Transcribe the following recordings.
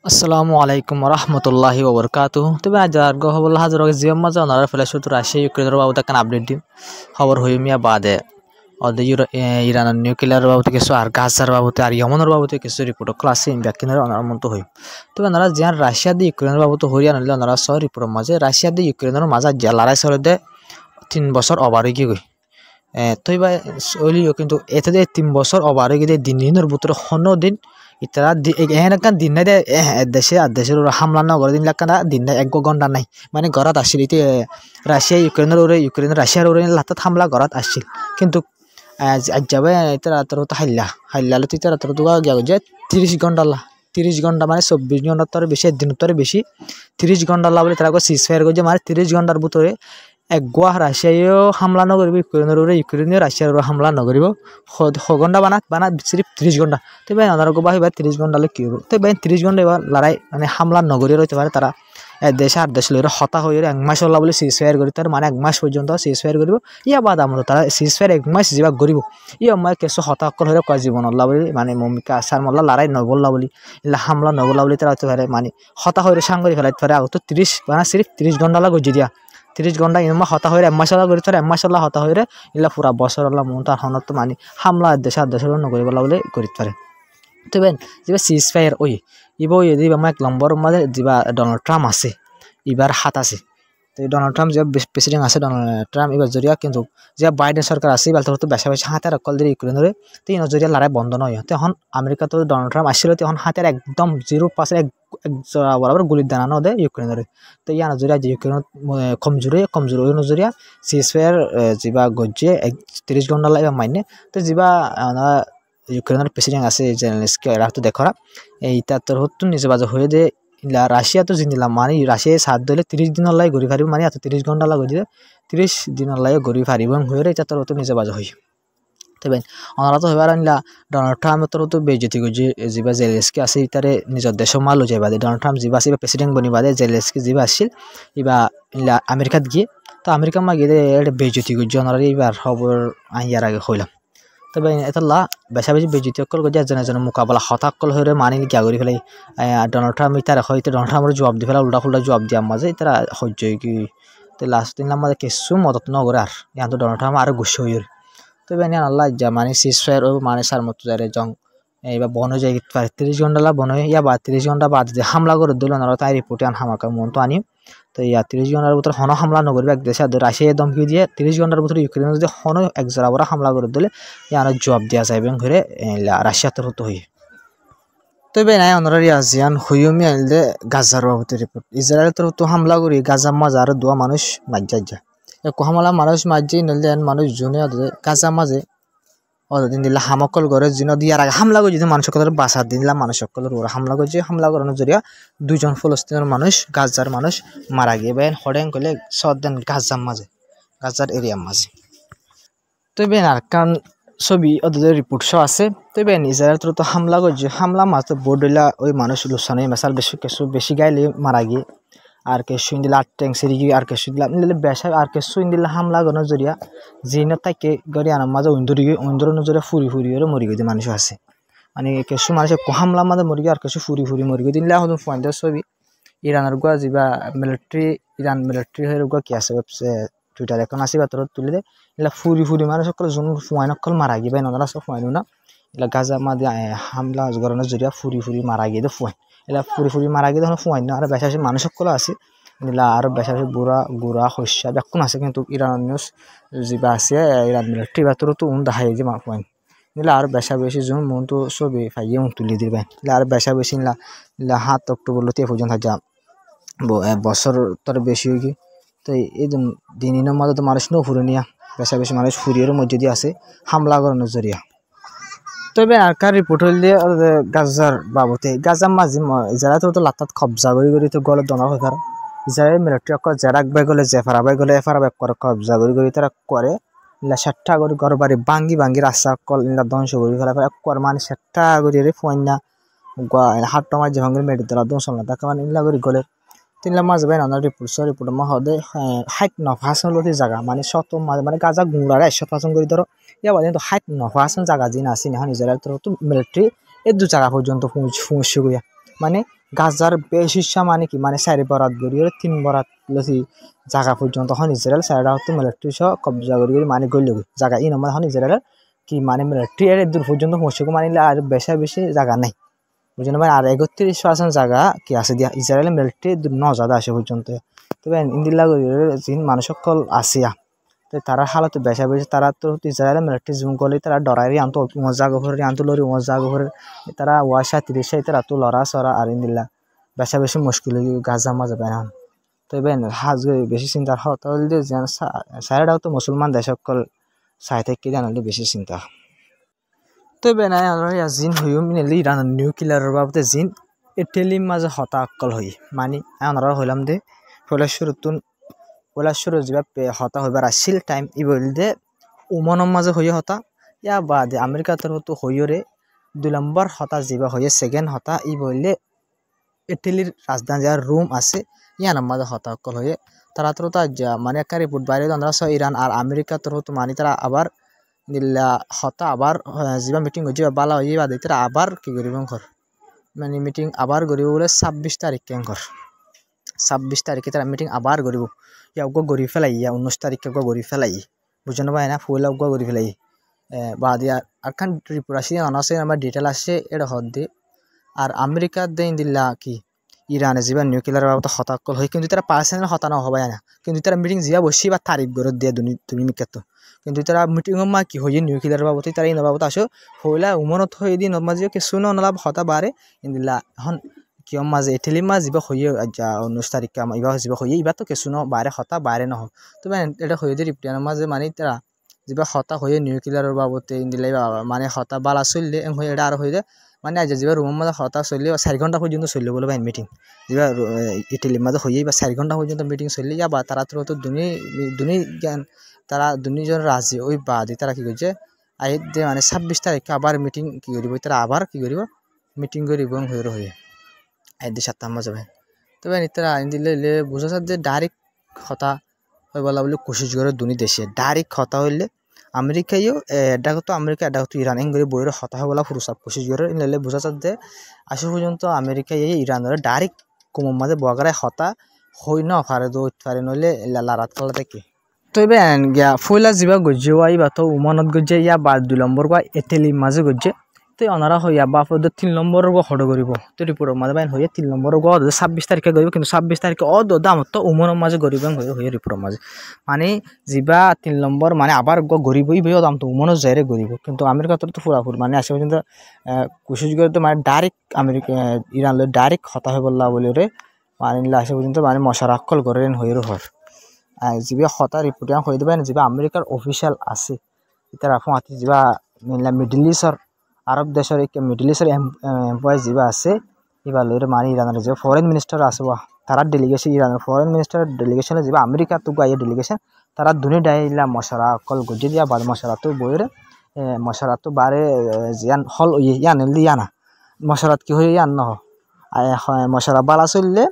আসসালামু আলাইকুম রহমতুল্লাহি ওবরকাতুহ। তবে আজ গহবুল্লাহ হাজার জিয়ম মাজা ওনারা ফেলেছো তো রাশিয়া ইউক্রেনের বাবদ একটা আপডেট দিম খবর হইমিয়া বাদে ওদের ইরানের নিউক্লিয়ার বাবদ কিছু আর গাজার বাবদ আর ইয়মনের বাবদ কিছু রিপোর্ট ক্লাসে ব্যাখ্যানের ওনার মতো হইম। তবে ওনারা যে রাশিয়া দিয়ে ইউক্রেনের বাবদ হরিয়া নিলে ওনারা সহ রিপোর্টের মাঝে রাশিয়া দিয়ে ইউক্রেনের মাঝে যে লড়াই চলে 3 বছর ওভার হয়ে গই তৈবা চলিও কিন্তু এতে 3 বছর ওভার হয়ে গিয়ে দিনের ভিতরে 15 দিন ইতারা এখানে দিন নাই দেশে আর দেশের হামলা না করে দিন লাগানা দিন নাই 1 ঘন্টা নাই মানে ঘরত আসছিল ইতি রাশিয়া ইউক্রেনের রাশিয়ার ওরে লাতাত হামলা ঘরত আসছিল কিন্তু আজ যাবে ইতারা তো হাইলালে তো ইতারা তো গিয়া যে 30 ঘন্টা 30 ঘন্টা মানে 24 ঘন্টার তরে বেশি দিনের তরে বেশি 30 ঘন্টা বলে তারা সিজফায়ার করছে মানে 30 ঘন্টার ভিতরে এক গোয়া রাশিয়াও হামলা নকরিব ইউক্রেনীয় রাশিয়ার হামলা নকরিব 6 ঘন্টা বানাত সিরিফ 30 ঘন্টা। তো ভাই ওনার গোবা এবার 30 ঘন্টা কি হবো তো ভাই 30 ঘন্টা এবার লড়াই মানে হামলা নগরীয় রইতে পারে তারা দেশে আর দেশ লইরে হতা হয়ে 1 মাস হল্লা বলে সিজফায়ার করি তার মানে 1 মাস পর্যন্ত সিজফায়ার করিব ইয়া বাদ আমরা তারা সিজফায়ার 1 মাস যা করিব ই আমার কিছু হতাকল হয়ে কয় জীবন হল্লা বলি মানে মমিকা আসার মল্লা লড়াই নবল্লা বলি ইলা হামলা নবল্লা বলি তারা হতে পারে মানে হতা হয়ে সাংগরি ফেলাইতে পারে আগত 30 মানে সিরিফ 30 ঘন্টা গজি দিয়া 30 ঘন্টা ইনমা হতা হয়ে 1 মাস করি তার 1 মাস হতা হয়ে ইলা পুরা বছর মন তার হনত মানে হামলা দেশের নগরিবলা বলে করি পারে। তো বেন যেবা সিজফায়ার ইবো আমার 1 নম্বর মাঝে যেবা ডোনাল্ড ট্রাম্প আছে এবার হাত আছে তো ডোনাল্ড ট্রাম্প যে প্রেসিডেন্ট আছে ডোনাল্ড ট্রাম্প এবার জরিয়া কিন্তু যে বাইডেন সরকার আছে এবার তো বেশা হাতে রকল দিয়ে ইউক্রেনের তো এই জরিয়া লড়াই বন্ধ নয় তখন আমেরিকা তো ডোনাল্ড ট্রাম্প আসছিল তখন হাতের একদম 0.5 এক বরাবর গুলির দানা ন দেয় ইউক্রেনের তো ইয়া নজরিয়া যে ইউক্রেন কমজোর ওই নজরিয়া সিজফায়ার যেবা গজ্জে 30 ঘন্টা লাগে মাইনে তো যেবা ইউক্রেনের প্রেসিডেন্ট আছে জেলেনস্কি এরা তো দেখরা এইটা তোর হতো নিজে বাজে হয়ে দে রাশিয়া তো জিনিলাম মানে রাশিয়ায় 7 দিলে 30 দিন লাগে ঘুরি ফারিব মানে এত 30 ঘন্টা লাগে দিলে 30 দিন লাগে ঘুরি ফারিব এবং হয়ে এটা তোর হতো নিজে বাজে হই তবে ওনারা তো এবার আনলা ডোনাল্ড ট্রাম্প তোর তো বেজতি করছে যা জেলেনস্কি আছে তারে নিজের দেশ মাল যাই বাদে ডোনাল্ড ট্রাম্প যা আছে প্রেসিডেন্ট বনি বাদে জেলেনস্কি যা আসছিল এবার আমেরিকাত গিয়ে তো আমেরিকা মা গিয়ে এটা বেজতি করছে ওনারা এবার খবর আইয়ার আগে হইলাম তবে এটা বেশা বেশি বেজিত অকল গিয়ে যেন মোকাবেলা হতাকল হয়ে মানি গিয়া করি ফেলাই ডোনাল্ড ট্রাম্প তারা হয়তো ডোনাল্ড ট্রাম্পের জবাব দি ফেলা উল্টা ফুল্টা জবাব দিয়া মাঝে তারা সহ্য কি তো লাস্ট দিন মাঝে কিছু মদত নগরে আর ইহান তো ডোনাল্ড ট্রাম্প আরো গুছো হয়ে তবে আল্লাহ যা মানে সিজফায়ার ও মানে সার মতো যারে জং এইবার বন হয়ে যায় 30 ঘন্টা বন হয়ে ইয়া বা 30 ঘন্টা বাদ যে হামলা করে দিল না তাই রিপোর্টে আন হামাকা মন তো আনি তো ইয়া 30 ঘন্টার ভিতরে হন হামলা নগরবে এক দেশে রাশিয়া দমকি দিয়ে 30 ঘন্টার ভিতরে ইউক্রেন যদি হন এক জোড়া বড় হামলা করে দিলে ইয়ার জবাব দেওয়া যায় এবং ঘরে রাশিয়া তোর হতো হয়ে তবে নাই অনারারি আজিয়ান হইমি আনলে গাজার বাবতের রিপোর্ট ইসরায়েল তোর তো হামলা করি গাজা মাঝে আরো 2 মানুষ মাজ্জা যা হামলা মানুষ মাঝে নলে মানুষ জুনে গাজা মাঝে দিন দিলা হামকল ঘরে জিন দিয়ার আগে হামলা করে যদি মানুষ সকলের বাসা দিলাম মানুষ সকলের ওরা হামলা করছে হামলা করানোর জরিয়া 2 জন ফলস্তিনের মানুষ গাজার মানুষ মারা গিয়ে বেন হডেন করলে সদেন গাজার এরিয়ার মাঝে তবে আর কারণ ছবি ওদের রিপোর্ট সহ আছে তবে ইসরায়েল তো হামলা করছে হামলা মাঝে বোর্ডিলা ওই মানুষ লুসানে মেসাল বেশি গাইলে মারা গিয়ে আর কেসু ইন্দিলা ট্যাং সেরি আর কেসু দিলা নিলে বেশা আর কেসু ইন্দিলা হামলা গণর জরিয়া জিন তাকে গড়ি আনার মাঝে উন্দর নজরে ফুরি মরি গিয়ে মানুষ আছে মানে কেসু মানুষের হামলা মাঝে মরি গিয়ে আর কেসু ফুরি মরি গিয়ে দিলে এখন পয়েন্টের ছবি ইরানের গুয়া যা ইরান মিলিটারি হয়ে গুয়া কি আছে টুইটার এখন আসি বা তোর তুলে দে এলা ফুরি মানুষ সকল যোন ফুয়াইন অকল মারা গিয়ে নজরা সব ফুয়াইনো না এলা গাজা মাঝে হামলা গড়ানোর জরিয়া ফুরি মারা গিয়ে ফুয়াইন এলা ফুরি মারা গিয়ে তখন ফুয়াইন না আর বেশা মানুষ সকল আছে নিলা আর বেশা গুড়া শস্য বেকুন আছে কিন্তু ইরান নিউজ যা আছে ইরান মিলিটারি বা তোর তো দেখাই যে ফুয়াইন নিলা আর বেশা বেশি যোন মন তো ছবি ফাইয়ে তুলে দিবে আর বেশা বেশি নিলা 7 অক্টোবর লতে পর্যন্ত যা বছর তোর বেশি হয়ে গিয়ে তো এই দিনের মধ্যে তো মানুষ নো ফুরে নিয়া বেশা বেশি মানুষ ফুরিয়ের মধ্যে দিয়ে আছে হামলা করানোর জরিয়া তবে আরকার রিপোর্ট হইলে গাজার বাবতে গাজার মাঝে ইসরায়েল তো লাতাত কবজা করি তো গলে দনা হয়ে পারে ইসরায়েল মিলিটারি অকল জেরাক বাই গলে জেফারা বাই গলে এফারা বাই করে কবজা করি তারা করে ইলা 60টা করে ঘর বাড়ি ভাঙ্গি রাস্তা কল ইলা ধ্বংস করি ফেলা একবার মানে 60টা করে রে ফোয়াইনা হাটটা মাঝে ভাঙ্গি মেডি দিলা ধ্বংস না তাকে মানে ইলা করে গলে তিনলা মাঝে বাইন আনার রিপোর্ট মা হদে 60% জায়গা মানে শত মানে গাজা গুঁড়ারে 100% করে ধরো ইয়াবা কিন্তু 60% জায়গা জিন আসি না ইসরায়েল তো মিলিটারি এই 2 জায়গা পর্যন্ত পৌঁছে গিয়া মানে গাজার বেশ হিসা মানে কি মানে 4 বরাত গড়িয়ে 3 বরাত লসি জায়গা পর্যন্ত হন ইসরায়েল সাইডা হতো মিলিটারি সহ কবজা করি মানে গইল জায়গা ই নম্বর হন ইসরায়েল কি মানে মিলিটারি এর দূর পর্যন্ত পৌঁছাগো মানে আর বেশি বেশি জায়গা নাই বুঝেন ভাই আর 31% জায়গা কি আছে দিয়া ইসরায়েল মিলিটারি নজাদা আসে পর্যন্ত তবে ইন্দিল্লা জিন মানুষ সকল আসিয়া তো তারা হালত বেশা বেশি তারা তো ইসরায়েল মিলিটারি জুম করলে তারা ডরাই আনতো মজা গহরে আনতো লরি মজা গহরে তারা ওয়াশা 30 তারা তো লড়া সরা আর ইন্দিল্লা বেশা বেশি মুশকিল গাজা মাঝে বেরান তবে হাজ বেশি চিন্তা হতে সাইডাও তো মুসলমান দেশ সকল সাই থেকে জানালে বেশি চিন্তা তবে নাই জিন হইও মিলি ইরান নিউক্লিয়ারের বাবদে জিন ইটালির মাঝে হতা অকল হই মানে আমরা হইলাম দে পলাশুর যা হতা হইবার আসছিল টাইম ই বলতে ওমানের মাঝে হইয়ে হতা ইয়া বাদে আমেরিকার তো হইরে 2 নম্বর হতা যা হইয়ে সেকেন্ড হতা ই বললে ইটালির রাজধানী যার রোম আছে ইয়ার মাঝে হতা অকল হয়ে তারা তো মানে একটা রিপোর্ট বাইরে আমরা ইরান আর আমেরিকা তো মানে তারা আবার নিলা হতা আবার যা মিটিং হয়েছে বালা হয়ে বাদে তারা আবার কি করিব ঘর মানে মিটিং আবার করিব বলে 26 তারিখ ঘর 26 তারিখে তারা মিটিং আবার করিব ইয়া গড়ি ফেলাই ইয়া 19 তারিখে গড়ি ফেলাই বুঝেন ভাই না ফুল গড়ি ফেলাই বাদে আর খান রিপোর্ট আসি অনাসে আমার ডিটেল আসে এটা হদ দিয়ে আর আমেরিকার দেন দিল্লা কি ইরানে যা নিউক্লিয়ার বাবদ হতাকল হয় কিন্তু তারা পার্সোনাল হতা না হবে না কিন্তু তারা মিটিং যা বসি বা তারিখ গড়ত দিয়ে তুমি নিকাত কিন্তু তারা মিটিং মা কি হয়ে নিউক্লিয়ার বাবদ তারা এই বাবদ আসো হইলা উমনত হয়ে দিন মাঝে কিছু নলাভ হতা বারে ইন্দিল্লা এখন কিয় মাঝে ইটালি মাঝ যা হয়ে 19 তারিখে এবার যা হয়ে এবার তো কিছু বারে হতা বারে নহ তবে এটা হয়ে দিয়ে রিপ্টিয়ানের মাঝে মানে তারা যা হতা হয়ে নিউক্লিয়ার বাবদে ইন্দিল্লাই মানে হতা বালা চললে হয়ে এটা আর হয়ে যায় মানে আজ যা রুমের মাঝে হতা চললে 4 ঘন্টা পর্যন্ত চললে বলে ভাই মিটিং যা ইটালির মাঝে হয়ে বা 4 ঘন্টা পর্যন্ত মিটিং চললে বা তারা তো দুনি জ্ঞান তারা দুজন রাজি ওই বাদে তারা কি করছে আই মানে 26 তারিখে আবার মিটিং কি করব তারা আবার কি করব মিটিং করব হয়ে হয়ে আই 7 মাঝে ভাই তবে তারা আইন দিলে বোঝা যায় যে ডাইরেক্ট হতা হয়ে বলা বলে কোশিশ করে দুনি দেশে ডাইরেক্ট হতা হইলে আমেরিকায়ও এটা তো আমেরিকা এটা তো ইরান এঙ্গরি বইয়ের হতা হয়ে বলা ফুরুসাব কোশিশ করে নিলে বোঝা যায় যে আসে পর্যন্ত আমেরিকা ইরানের ডাইরেক্ট কুমোর মাঝে বগারায় হতা হই না পারে তো পারে নইলে লারাত কালা থেকে তবে গিয়া ফয়লা যা গজ্জে বা তো উমানত গজ্জে ইয়া বা 2 নম্বর বা ইটালির মাঝে গজ্জে তো ওনারা হইয়া বা 3 নম্বরের হড় করিব তো রিপোর্টের মাঝে বাইন হইয়া 3 নম্বরের 26 তারিখে গরিব কিন্তু 26 তারিখে দাম তো উমনের মাঝে গরিব হইয়া রিপোর্টের মাঝে মানে যা 3 নম্বর মানে আবার গরিবই বই দাম তো উমনের যাইরে গরিব কিন্তু আমেরিকা তো পুরাপুর মানে আসে পর্যন্ত কোশিশ করে তো মানে ডাইরেক্ট আমেরিকা ইরান ডাইরেক্ট হতা হয়ে বললা বলে রে মানে আসে পর্যন্ত মানে মশারাক্কল করেন হইর হর যা হতা রিপোর্টিং হয়ে দেবেন যা আমেরিকার অফিসিয়াল আছে তারা ফাঁতি যা মিডল ইস্টর আরব দেশের মিডল ইস্টের এমপ্লয় যা আছে এবার মানে ইরানের যে ফরেন মিনিস্টার আছে তারা ডেলিগেশন ইরানের ফরেন মিনিস্টার ডেলিগেশনে যা আমেরিকা তো গাইয়ে ডেলিগেশন তারা দুনি ডাইলা মশারা কল গজে দিয়া বাদ মশারা তো বইয়ের মশারা তো বারে জিয়ান হল ইয়ান ইয়ানা মশারাত কি হয়ে ইয়ান নহ মশারা বালা চললে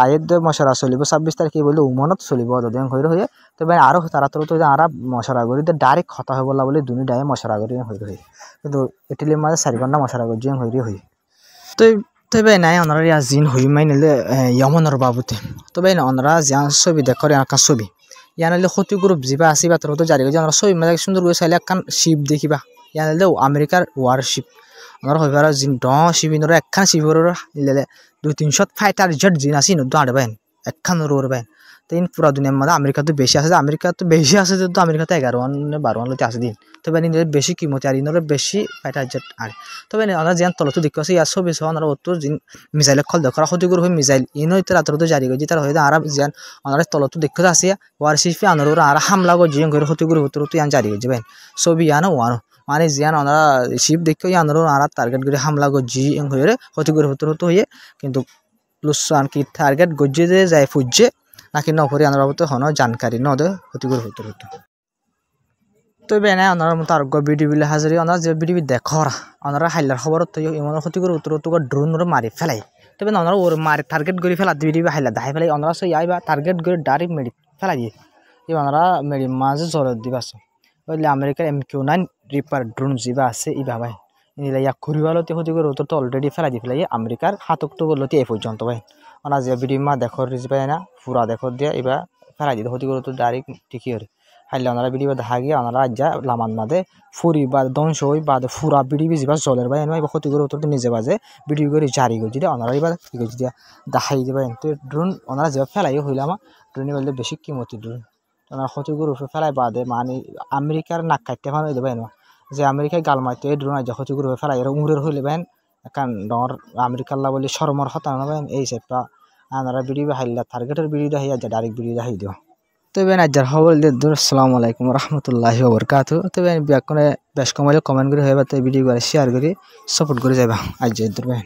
আয়ের মশারা চলিব 26 তারিখে বলে উমনত চলিব যদিন হয়ে তবে আরও তারা তো আর মশারা গড়ি ডাইরেক্ট হতা হয়ে বলা বলে দুনি ডাই মশারা গড়ি হয়ে কিন্তু ইটালির মাঝে 4 ঘন্টা মশারা গড়ি হয়ে তো তবে নাই ওনারা ইয়া জিন হই মাই নিলে ইয়মনের বাবুতে তবে ওনারা যা ছবি দেখরে আঁকা ছবি ইয়া নিলে ক্ষতি গ্রুপ যা আসি বা তো জারি যে ওনারা ছবি মানে সুন্দর করে চাইলে একখান শিপ দেখিবা ইয়া নিলে আমেরিকার ওয়ারশিপ ওনারা হইবার জিন শিপ ইনরা একখান শিপর নিলে 200-300 ফাইটার জেট জিন আসি নদী আড়বেন একখান রোর বেন তো ইন পুরা দুনিয়ার মধ্যে আমেরিকা তো বেশি আছে আমেরিকা তো বেশি আছে তো আমেরিকাতে 11-12 লতে আছে দিন তবে ইনের বেশি কিমতে আর ইনরে বেশি ফাইটার জেট আর তবে ওনারা যেন তলতো দেখতে আছে ইয়ার ছবি ওনারা অত জিন মিসাইল খল দেখরা ক্ষতিগ্রস্ত হয়ে মিসাইল ইনই তারা তো জারি করে তারা হয়তো আরব যেন ওনারা তলতো দেখতে আছে ওয়ারশিপে আনর আর হামলা করে জিন করে ক্ষতিগ্রস্ত তো ইয়ান জারি করে যাবেন ছবি ইয়ানো ওয়ানো মানে জিয়ান ওনারা শিপ দেখে আনর আর টার্গেট করে হামলা করে জি হয়ে ক্ষতিগ্রস্ত হয়ে কিন্তু লুসান কি টার্গেট গজ্জে যে যায় ফুজে নাকি নপরি আনার বাবদ হনো জানকারি ন দে ক্ষতিগ্রস্ত হতো তবে এনে ওনার মতো আরোগ্য ভিডিও বিলে হাজারি ওনারা যে ভিডিও দেখরা ওনারা হাইলার খবর তো এমন ক্ষতিগ্রস্ত ড্রোন মারি ফেলাই তবে ওনারা ওর মারি টার্গেট করে ফেলা ভিডিও হাইলা দাহাই ফেলাই ওনারা সে আইবা টার্গেট করে ডাইরেক্ট মেরি ফেলাই দিয়ে ওনারা মেরি মাঝে জল দিবা আছে ওইলে আমেরিকার MQ-9 রিপার ড্রোন যা আছে ই ভাবাই নিলে ইয়া ঘুরিবালতে ক্ষতি করে তো অলরেডি ফেলাই দি ফেলাই আমেরিকার হাতক তো বলতে এই পর্যন্ত ভাই ওনা যে ভিডিও মা দেখো রিজ পাই না পুরা দেখো দিয়ে এবার ফেলাই দিতে ক্ষতি করে তো ডাইরেক্ট ঠিকই হরে হাইলে ওনারা ভিডিও দেখা গিয়ে ওনারা যা লামান মাদে ফুরি বা ধ্বংস হই বা ফুরা ভিডিও বেশি বা জলের ভাই এবার ক্ষতি করে তো নিজে বাজে ভিডিও করে জারি করে দিলে ওনারা এবার কি করছি দিয়া দেখাই দেবে তো ড্রোন ওনারা যে ফেলাই হইলে আমার ড্রোনে বললে বেশি কিমতি ড্রোন ওনারা ক্ষতি করে ফেলাই বাদে মানে আমেরিকার নাক কাটতে ফানো দেবে না যে আমেরিকায় গাল মারতে ড্রোন আজ ক্ষতি করে ফেলাই এরা উমরের হইলে বেন কারণ ডর আমেরিকার লা বলে শরমর হতা না বেন এই সেটটা আনারা ভিডিও হাইলা টার্গেটের ভিডিও দেখাই যা ডাইরেক্ট ভিডিও দেখাই দিও তো বেন আজার খবর দিয়ে আসসালামু আলাইকুম রহমতুল্লাহি ওয়া বারাকাতুহু তো বেন বেশ কমেন্ট করে হইবা তো ভিডিও করে শেয়ার করে সাপোর্ট করে যাবা আজ বেন